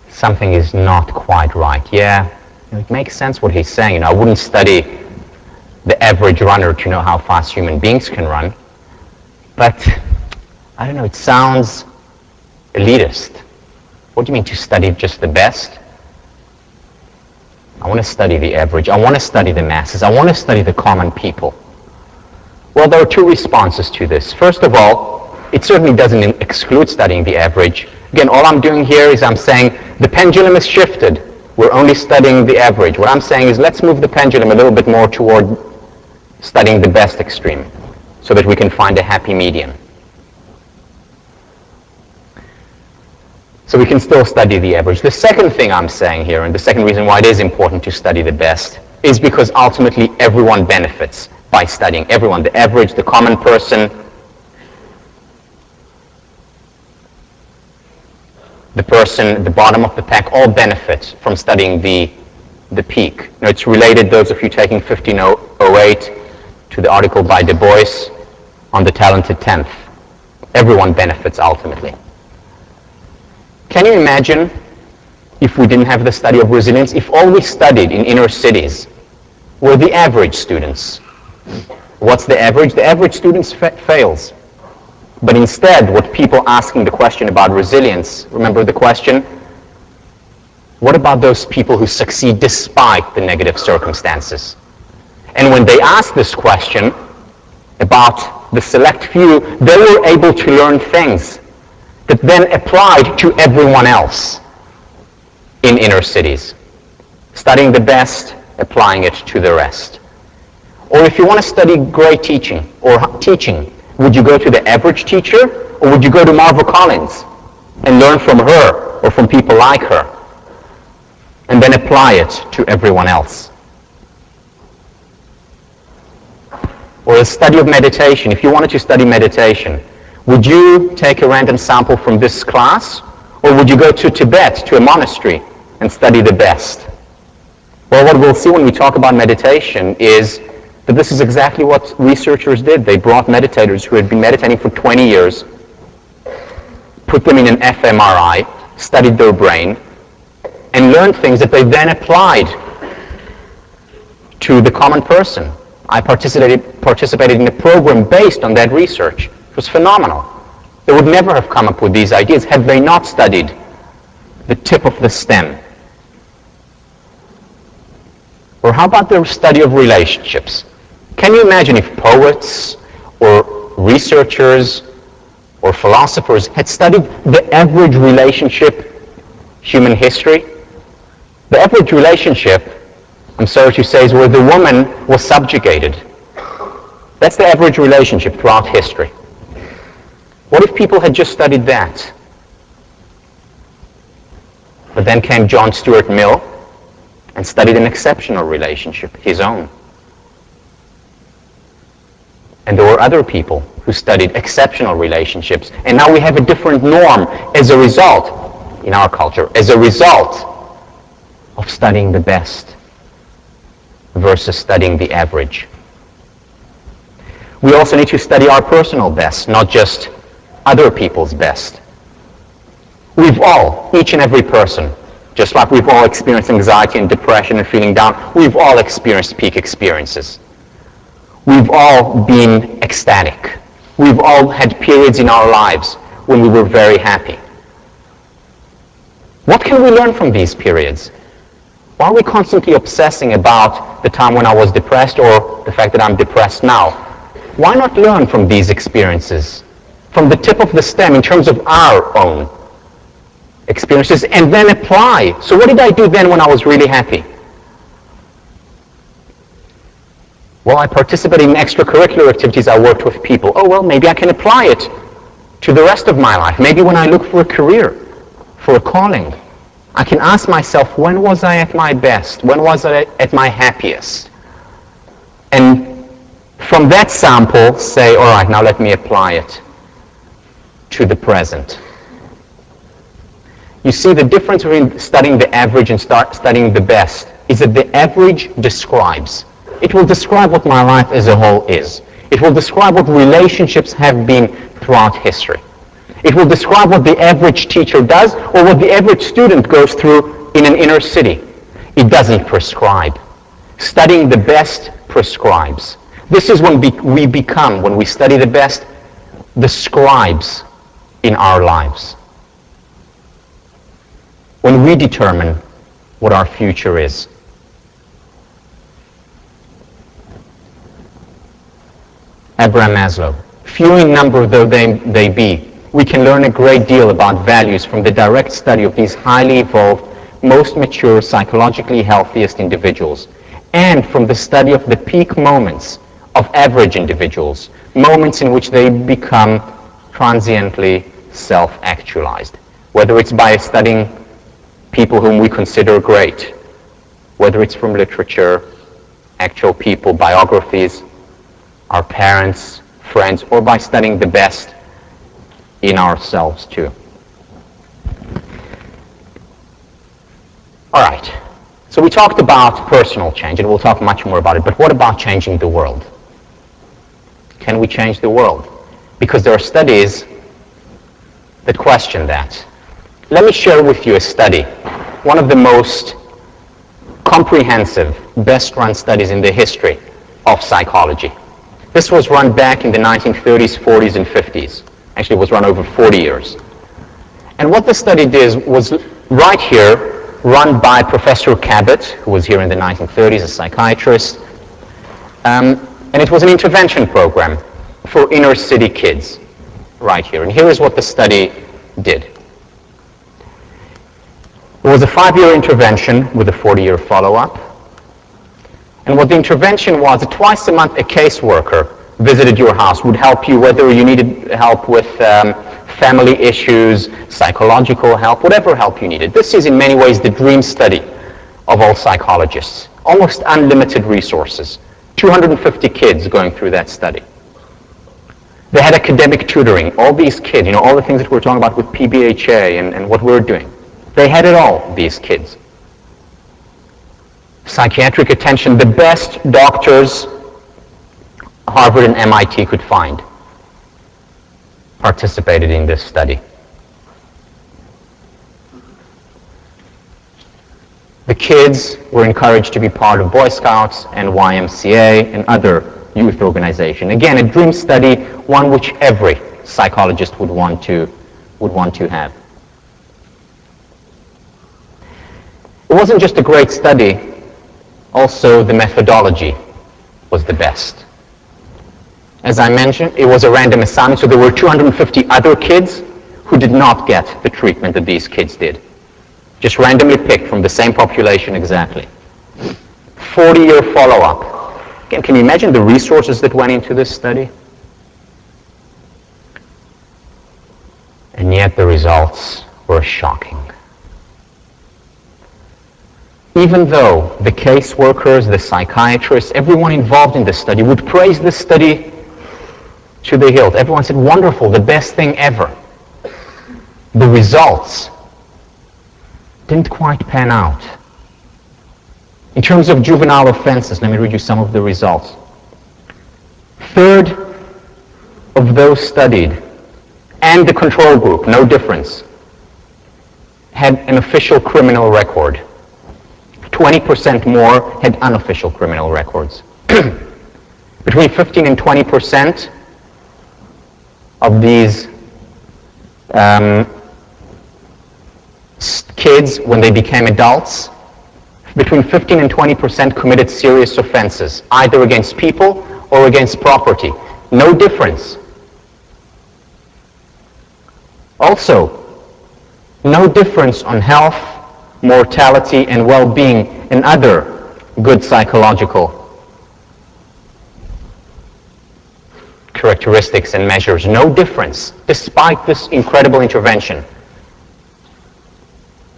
Something is not quite right. Yeah, it makes sense what he's saying. I wouldn't study the average runner to know how fast human beings can run. But, I don't know, it sounds elitist. What do you mean to study just the best? I want to study the average. I want to study the masses. I want to study the common people. Well, there are two responses to this. First of all, it certainly doesn't exclude studying the average. Again, all I'm doing here is I'm saying the pendulum is shifted. We're only studying the average. What I'm saying is let's move the pendulum a little bit more toward studying the best extreme so that we can find a happy median. So we can still study the average. The second thing I'm saying here, and the second reason why it is important to study the best, is because ultimately everyone benefits by studying. Everyone, the average, the common person, the person at the bottom of the pack, all benefit from studying the peak. Now, it's related, those of you taking 1508, to the article by Du Bois on the talented 10th. Everyone benefits ultimately. Can you imagine if we didn't have the study of resilience, if all we studied in inner cities were the average students? What's the average? The average student fails. But instead, what people asking the question about resilience, remember the question? What about those people who succeed despite the negative circumstances? And when they asked this question about the select few, they were able to learn things that then applied to everyone else in inner cities. Studying the best, applying it to the rest. Or if you want to study great teaching, would you go to the average teacher, or would you go to Marva Collins and learn from her or from people like her and then apply it to everyone else? Or a study of meditation. If you wanted to study meditation, would you take a random sample from this class, or would you go to Tibet, to a monastery, and study the best? Well, what we'll see when we talk about meditation is that this is exactly what researchers did. They brought meditators who had been meditating for 20 years, put them in an fMRI, studied their brain, and learned things that they then applied to the common person. I participated in a program based on that research. It was phenomenal. They would never have come up with these ideas had they not studied the tip of the stem. Or how about the study of relationships? Can you imagine if poets or researchers or philosophers had studied the average relationship, human history? The average relationship, I'm sorry to say, is where the woman was subjugated. That's the average relationship throughout history. What if people had just studied that? But then came John Stuart Mill and studied an exceptional relationship, his own. And there were other people who studied exceptional relationships. And now we have a different norm as a result, in our culture, as a result of studying the best versus studying the average. We also need to study our personal best, not just other people's best. We've all, each and every person, just like we've all experienced anxiety and depression and feeling down, we've all experienced peak experiences. We've all been ecstatic. We've all had periods in our lives when we were very happy. What can we learn from these periods? Why are we constantly obsessing about the time when I was depressed or the fact that I'm depressed now? Why not learn from these experiences, from the tip of the stem in terms of our own experiences, and then apply? So what did I do then when I was really happy? Well, I participated in extracurricular activities. I worked with people. Oh, well, maybe I can apply it to the rest of my life. Maybe when I look for a career, for a calling, I can ask myself, when was I at my best? When was I at my happiest? And from that sample, say, all right, now let me apply it to the present. You see, the difference between studying the average and studying the best is that the average describes. It will describe what my life as a whole is. It will describe what relationships have been throughout history. It will describe what the average teacher does or what the average student goes through in an inner city. It doesn't prescribe. Studying the best prescribes. This is when we become, when we study the best, the scribes in our lives. When we determine what our future is. Abraham Maslow. Few in number though they be, we can learn a great deal about values from the direct study of these highly evolved, most mature, psychologically healthiest individuals, and from the study of the peak moments of average individuals, moments in which they become transiently self-actualized. Whether it's by studying people whom we consider great, whether it's from literature, actual people, biographies, our parents, friends, or by studying the best in ourselves too. All right, so we talked about personal change, and we'll talk much more about it, but what about changing the world? Can we change the world? Because there are studies that question that. let me share with you a study, one of the most comprehensive, best-run studies in the history of psychology. This was run back in the 1930s, 40s, and 50s. Actually, it was run over 40 years. And what the study did was right here, run by Professor Cabot, who was here in the 1930s, a psychiatrist. And it was an intervention program for inner city kids, right here. And here is what the study did. It was a 5-year intervention with a 40-year follow-up. And what the intervention was, twice a month a caseworker visited your house, would help you whether you needed help with family issues, psychological help, whatever help you needed. This is in many ways the dream study of all psychologists. Almost unlimited resources. 250 kids going through that study. They had academic tutoring. All these kids, all the things that we're talking about with PBHA and what we're doing. They had it all, these kids. Psychiatric attention, the best doctors Harvard and MIT could find participated in this study. The kids were encouraged to be part of Boy Scouts and YMCA and other youth organizations. Again, a dream study, one which every psychologist would want to have. It wasn't just a great study, also the methodology was the best. As I mentioned, it was a random assignment, so there were 250 other kids who did not get the treatment that these kids did. Just randomly picked from the same population exactly. 40-year follow-up. Again, can you imagine the resources that went into this study? And yet the results were shocking. Even though the caseworkers, the psychiatrists, everyone involved in this study would praise this study to the hilt. Everyone said, wonderful, the best thing ever. The results didn't quite pan out. In terms of juvenile offenses, let me read you some of the results. Third of those studied, and the control group, no difference, had an official criminal record. 20% more had unofficial criminal records. Between 15 and 20% of these kids, when they became adults, between 15 and 20% committed serious offenses, either against people or against property. No difference. Also, no difference on health, mortality, and well-being, and other good psychological characteristics and measures. No difference, despite this incredible intervention.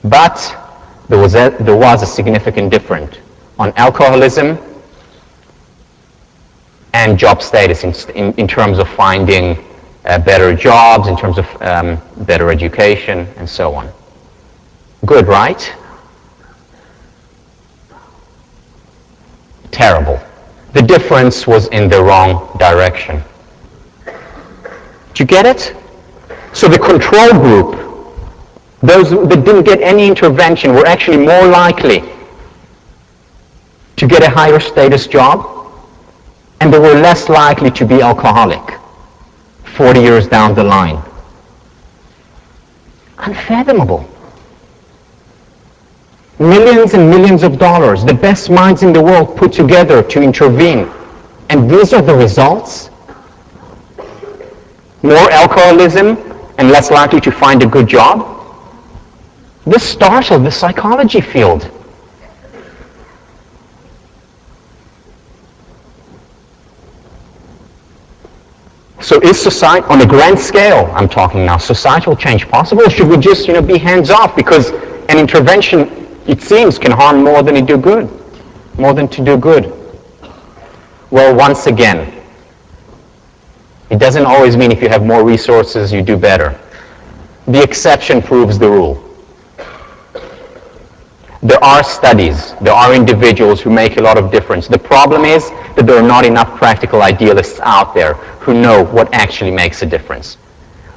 But there was a significant difference on alcoholism and job status in terms of finding better jobs, in terms of better education, and so on. Good, right? Terrible. The difference was in the wrong direction. Did you get it? So the control group, those that didn't get any intervention, were actually more likely to get a higher status job, and they were less likely to be alcoholic 40 years down the line. Unfathomable. Millions and millions of dollars, the best minds in the world put together to intervene. And these are the results? More alcoholism and less likely to find a good job? This startled the psychology field. So is society, on a grand scale, I'm talking now, societal change possible? Or should we just, be hands off because an intervention, it seems, can harm more than it do good, more than to do good? Well, once again, it doesn't always mean if you have more resources, you do better. The exception proves the rule. There are studies, there are individuals who make a lot of difference. The problem is that there are not enough practical idealists out there who know what actually makes a difference.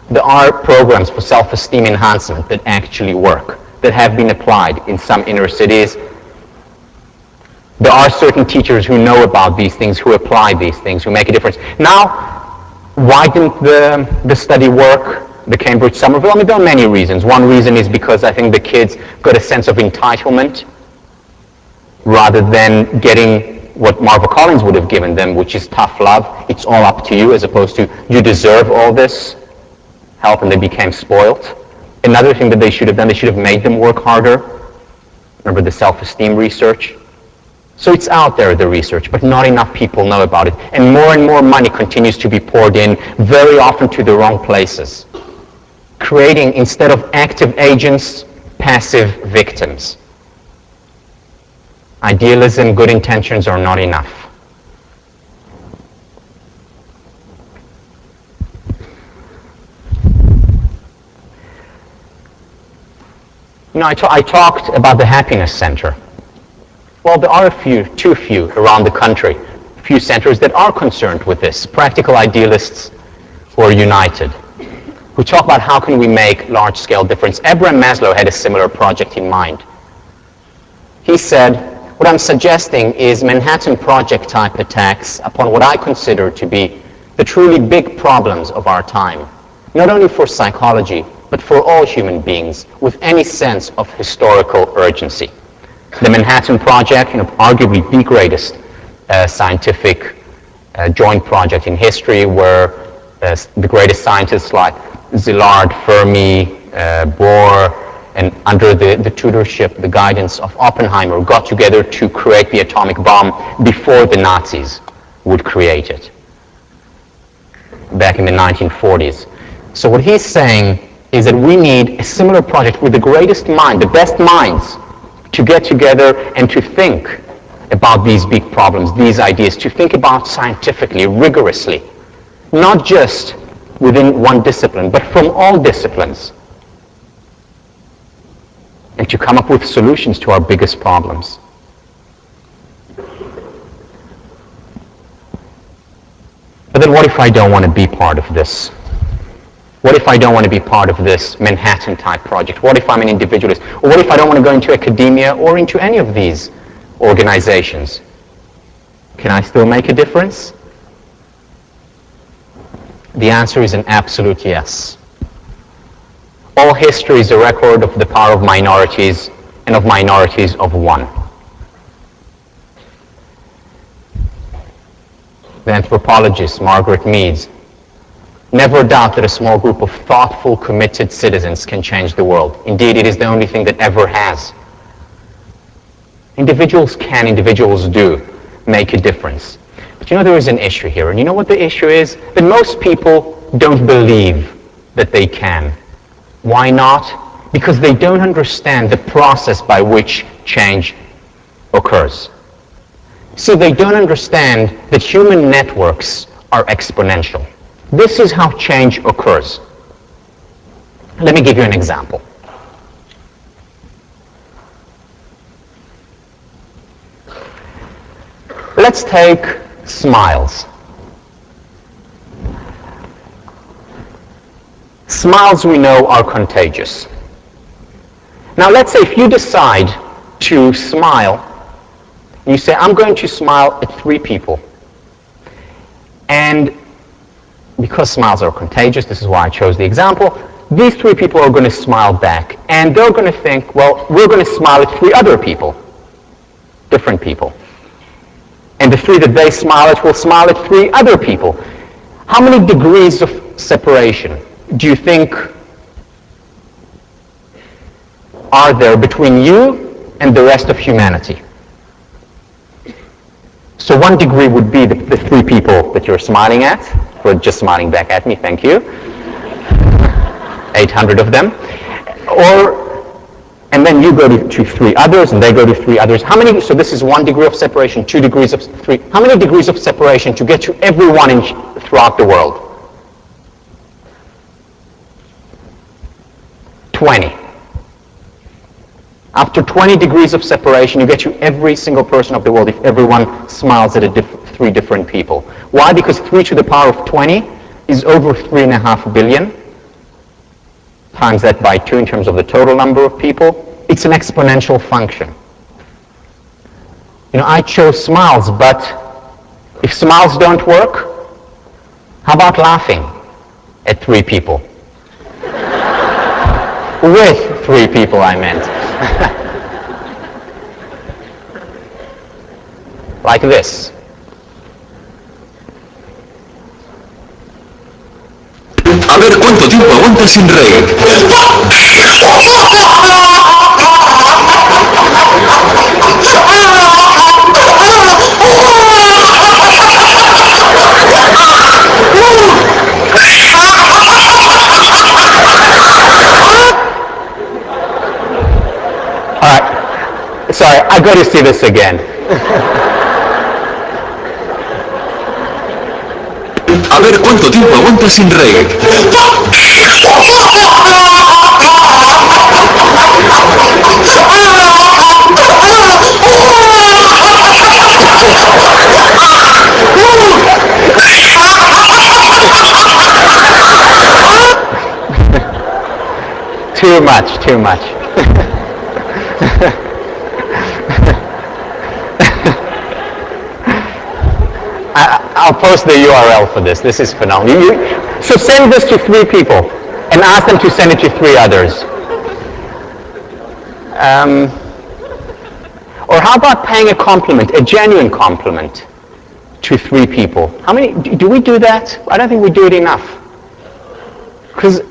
There are programs for self-esteem enhancement that actually work, that have been applied in some inner cities. There are certain teachers who know about these things, who apply these things, who make a difference. Now, why didn't the study work, the Cambridge Somerville? I mean, there are many reasons. One reason is because I think the kids got a sense of entitlement rather than getting what Marva Collins would have given them, which is tough love. It's all up to you, as opposed to you deserve all this help, and they became spoiled. Another thing that they should have done, they should have made them work harder. Remember the self-esteem research? So it's out there, the research, but not enough people know about it. And more money continues to be poured in, very often to the wrong places, creating, instead of active agents, passive victims. Idealism, good intentions are not enough. You know, I talked about the Happiness Center. Well, there are too few around the country, a few centers that are concerned with this, practical idealists who are united, who talk about how can we make large-scale difference. Abraham Maslow had a similar project in mind. He said, what I'm suggesting is Manhattan Project type attacks upon what I consider to be the truly big problems of our time, not only for psychology, but for all human beings with any sense of historical urgency. The Manhattan Project, you know, arguably the greatest scientific joint project in history, where the greatest scientists like Szilard, Fermi, Bohr, and under the tutorship, the guidance of Oppenheimer, got together to create the atomic bomb before the Nazis would create it, back in the 1940s. So what he's saying is that we need a similar project with the greatest mind, the best minds, to get together and to think about these big problems, these ideas, to think about scientifically, rigorously, not just within one discipline, but from all disciplines, and to come up with solutions to our biggest problems. But then what if I don't want to be part of this? What if I don't want to be part of this Manhattan-type project? What if I'm an individualist? Or what if I don't want to go into academia or into any of these organizations? Can I still make a difference? The answer is an absolute yes. All history is a record of the power of minorities, and of minorities of one. The anthropologist Margaret Mead never doubt that a small group of thoughtful, committed citizens can change the world. Indeed, it is the only thing that ever has. Individuals can, individuals do make a difference. But you know, there is an issue here. And you know what the issue is? That most people don't believe that they can. Why not? Because they don't understand the process by which change occurs. See, they don't understand that human networks are exponential. This is how change occurs. Let me give you an example. Let's take smiles. Smiles, we know, are contagious. Now let's say if you decide to smile, and you say, I'm going to smile at 3 people. And because smiles are contagious, this is why I chose the example, these 3 people are going to smile back. And they're going to think, well, we're going to smile at 3 other people, different people. And the 3 that they smile at will smile at 3 other people. How many degrees of separation do you think are there between you and the rest of humanity? So 1 degree would be the 3 people that you're smiling at, who are just smiling back at me, thank you. 800 of them. And then you go to 3 others, and they go to 3 others. How many, so this is 1 degree of separation, 2 degrees of 3. How many degrees of separation to get to everyone throughout the world? 20. After 20 degrees of separation, you get to every single person of the world if everyone smiles at 3 different people. Why? Because 3 to the power of 20 is over 3.5 billion. times that by 2 in terms of the total number of people. It's an exponential function. You know, I chose smiles, but if smiles don't work, how about laughing at 3 people? With 3 people, I meant. Like this. A ver cuánto tiempo aguantas sin reír. All right. Sorry, I got to see this again. A ver cuánto tiempo aguantas sin reír. Too much, too much. I'll post the URL for this. This is phenomenal. So send this to 3 people and ask them to send it to 3 others. Or how about paying a compliment, a genuine compliment, to 3 people? How many, do we do that? I don't think we do it enough. Because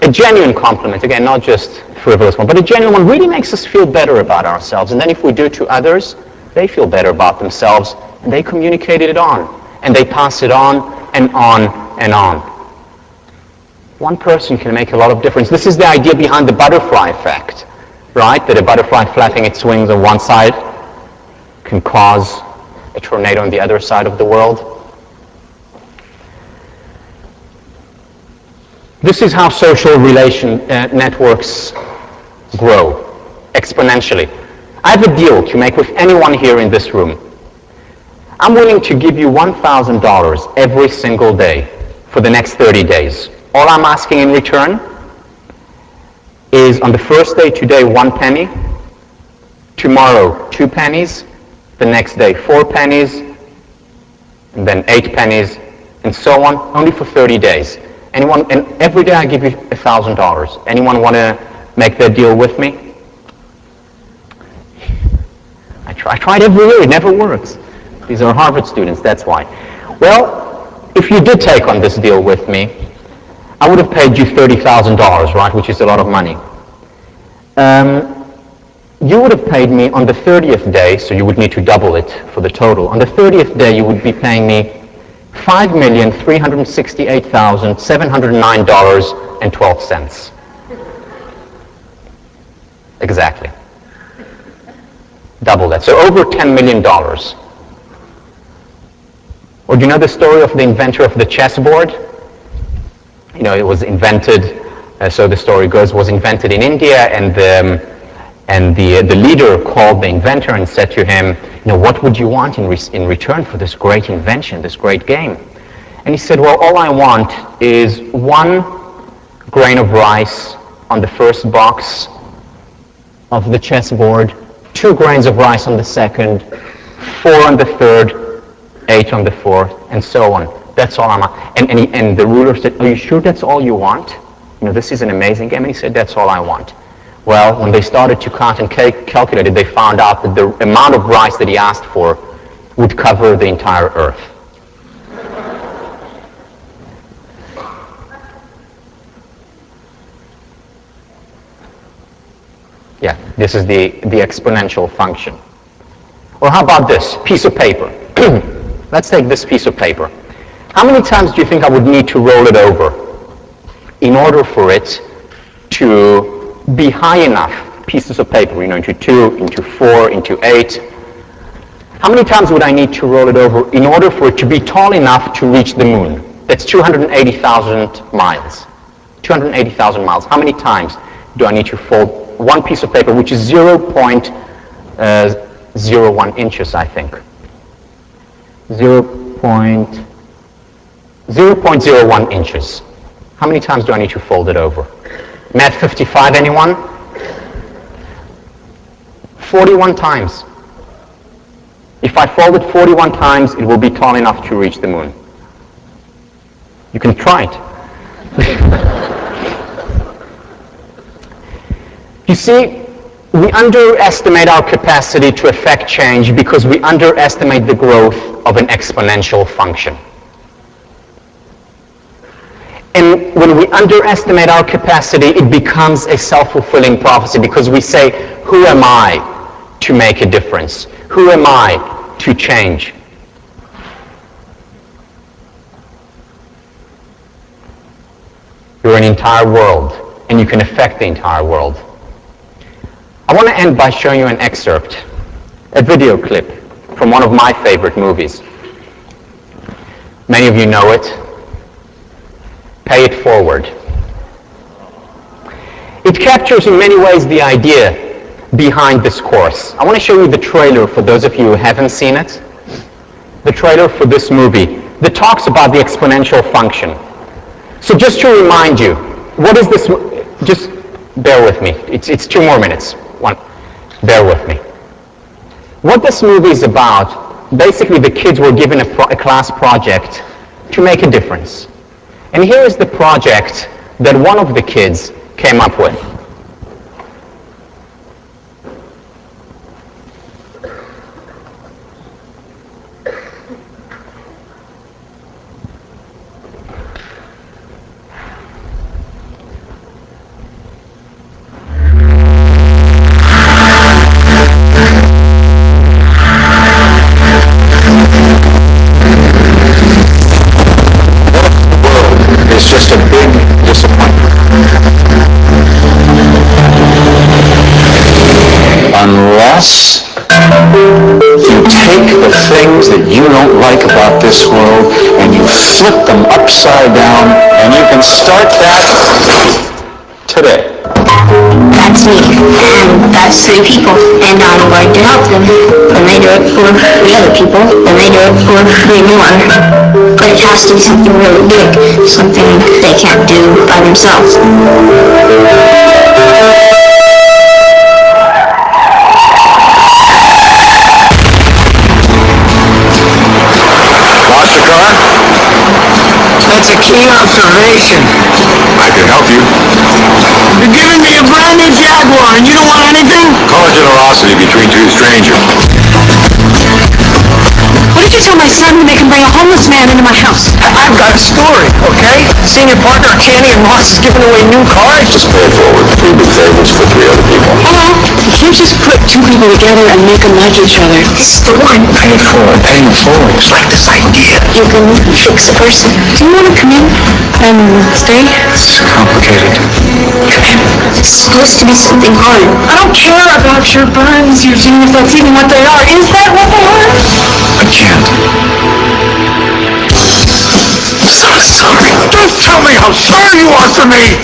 a genuine compliment, again, not just frivolous one, but a genuine one really makes us feel better about ourselves. And then if we do it to others, they feel better about themselves, and they communicate it on, and they pass it on, and on, and on. One person can make a lot of difference. This is the idea behind the butterfly effect, right? That a butterfly flapping its wings on one side can cause a tornado on the other side of the world. This is how social networks grow exponentially. I have a deal to make with anyone here in this room. I'm willing to give you $1,000 every single day for the next 30 days. All I'm asking in return is on the first day today 1 penny, tomorrow 2 pennies, the next day 4 pennies, and then 8 pennies, and so on, only for 30 days. Anyone, and every day I give you $1,000. Anyone want to make that deal with me? I tried every year, it never works. These are Harvard students, that's why. Well, if you did take on this deal with me, I would have paid you $30,000, right, which is a lot of money. You would have paid me on the 30th day, so you would need to double it for the total. On the 30th day, you would be paying me $5,368,709.12. Exactly. Double that. So over $10 million. Or do you know the story of the inventor of the chessboard? You know, it was invented, so the story goes, was invented in India, and the leader called the inventor and said to him, you know, what would you want in return for this great invention, this great game? And he said, well, all I want is 1 grain of rice on the first box of the chessboard, 2 grains of rice on the second, 4 on the third, 8 on the fourth, and so on. That's all I'm on. And the ruler said, are you sure that's all you want? You know, this is an amazing game. And he said, that's all I want. Well, when they started to count and calculate it, they found out that the amount of rice that he asked for would cover the entire earth. Yeah, this is the exponential function. Or how about this piece of paper? Let's take this piece of paper. How many times do you think I would need to roll it over in order for it to be high enough pieces of paper, you know, into 2, into 4, into 8? How many times would I need to roll it over in order for it to be tall enough to reach the moon? That's 280,000 miles. 280,000 miles. How many times do I need to fold one piece of paper, which is 0.01 inches, I think? 0.01 inches. How many times do I need to fold it over? Math 55, anyone? 41 times. If I fold it 41 times, it will be tall enough to reach the moon. You can try it. You see, we underestimate our capacity to affect change because we underestimate the growth of an exponential function. And when we underestimate our capacity, it becomes a self-fulfilling prophecy because we say, who am I to make a difference? Who am I to change? You're an entire world, and you can affect the entire world. I want to end by showing you an excerpt, a video clip from one of my favorite movies. Many of you know it. Pay It Forward. It captures in many ways the idea behind this course. I want to show you the trailer for those of you who haven't seen it. The trailer for this movie that talks about the exponential function. So just to remind you, what is this? Just bear with me. It's 2 more minutes. Bear with me. What this movie is about, basically the kids were given a class project to make a difference. And here is the project that one of the kids came up with. Unless you take the things that you don't like about this world and you flip them upside down, and you can start that today. That's me, and that's 3 people, and I'm going to help them. And they do it for 3 other people, and they do it for 3 more. But it has to be something really big, something they can't do by themselves. That's a key observation. I can help you. You're giving me a brand new Jaguar and you don't want anything? Call it generosity between 2 strangers. What did you tell my son when they can bring a homeless man into my house? I've got a story, okay? Senior partner Kenny and Ross is giving away new cars. Just pay it forward. 3 big tables for 3 other people. Hello? You can't just put 2 people together and make them like each other. This is the one. Pay it forward. Paying it forward. It's like this idea. You can fix a person. Do you want to come in and stay? It's complicated. Come in. It's supposed to be something hard. I don't care about your burns, Eugene, if that's even what they are. Is that what they are? I can't. So sorry. Don't tell me how sorry you are for me!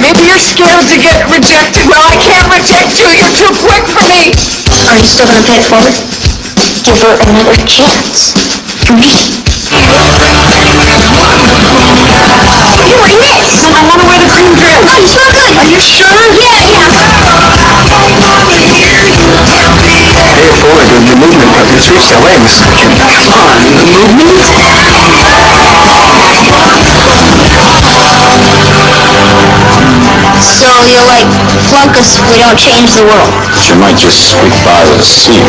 Maybe you're scared to get rejected. Well, I can't reject you. You're too quick for me. Are you still going to pay it forward? Give her another chance. For me. You're wearing this. I want to wear the cream dress. Oh, you smell good. Are you sure? Yeah. Pay it forward. The movement. It's reached the legs. Come on. The movement? So you'll flunk us if we don't change the world. You might just squeak by with a C.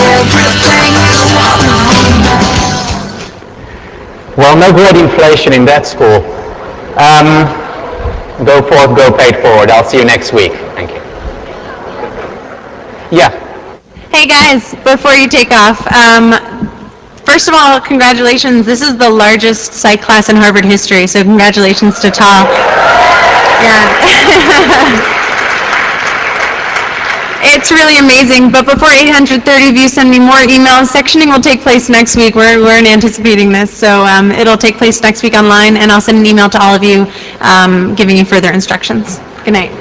Well, no great inflation in that school. Go forth, go paid forward. I'll see you next week. Thank you. Yeah. Hey guys, before you take off, first of all, congratulations. This is the largest psych class in Harvard history, so congratulations to Tal. Yeah. It's really amazing, but before 830 of you send me more emails, sectioning will take place next week. We're anticipating this, so it'll take place next week online, and I'll send an email to all of you giving you further instructions. Good night.